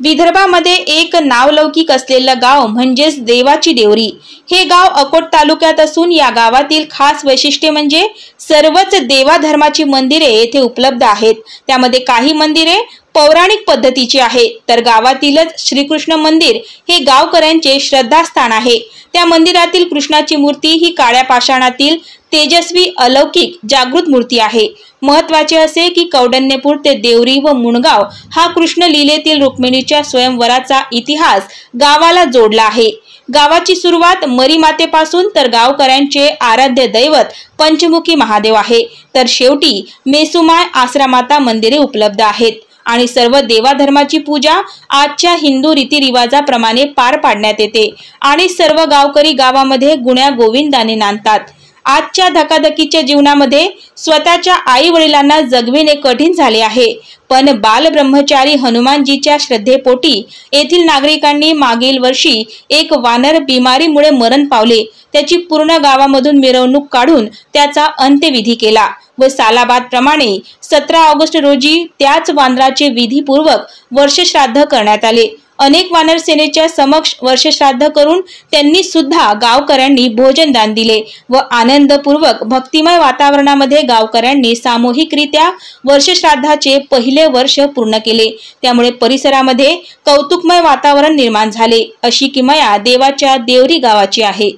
विदर्भामध्ये एक नावलौकिक असलेलं गाव म्हणजेच देवाची देवरी। हे गाव अकोट तालुक्यात असून या गावातील खास वैशिष्ट्य म्हणजे सर्वच देवा धर्माची मंदिरे येथे उपलब्ध आहेत। त्यामध्ये काही मंदिरे पौराणिक पद्धतीची आहे, तर गावातीलच श्रीकृष्ण मंदिर हे गावकऱ्यांचे श्रद्धास्थान आहे। त्या मंदिरातील कृष्णाची मूर्ती ही काळ्या पाषाणातील तेजस्वी अलौकिक जागृत मूर्ती आहे। महत्वाचे असे की कौंडण्यपूर ते देवरी व मुणगाव हा कृष्ण लीलेतील रुक्मिणीच्या स्वयंवराचा इतिहास गावाला जोडला आहे। गावाची सुरुवात मरी मातेपासून तर गावकऱ्यांचे आराध्य दैवत पंचमुखी महादेव आहे, तर शेवटी मेसुमाय आसरामाता मंदिरे उपलब्ध आहेत आणि सर्व देवा धर्माची पूजा आजच्या हिंदू रीतिरिवाजाप्रमाणे पार पाडण्यात येते आणि सर्व गावकरी गावामध्ये गुण्या गोविंदाने नांदतात। आजच्या धकाधकीच्या जीवनामध्ये स्वतःच्या आई वडिलांना जगविणे कठीण झाले आहे, पण बाल ब्रह्मचारी हनुमानजीच्या श्रद्धेपोटी येथील नागरिकांनी मागील वर्षी एक वानर बिमारीमुळे मरण पावले, त्याची पूर्ण गावामधून मिरवणूक काढून त्याचा अंत्यविधी केला व सालाबाद प्रमाणे 17 ऑगस्ट रोजी त्याच वानराचे विधीपूर्वक वर्षश्राद्ध करण्यात आले। अनेक वानर सेनेच्या समक्ष वर्षश्राद्ध करून त्यांनी सुद्धा गावकऱ्यांनी भोजनदान दिले व आनंदपूर्वक भक्तिमय वातावरणामध्ये गावकऱ्यांनी सामूहिकरित्या वर्षश्राद्धाचे पहिले वर्ष पूर्ण केले। त्यामुळे परिसरामध्ये कौतुकमय वातावरण निर्माण झाले। अशी किमया देवाच्या देवरी गावाची आहे।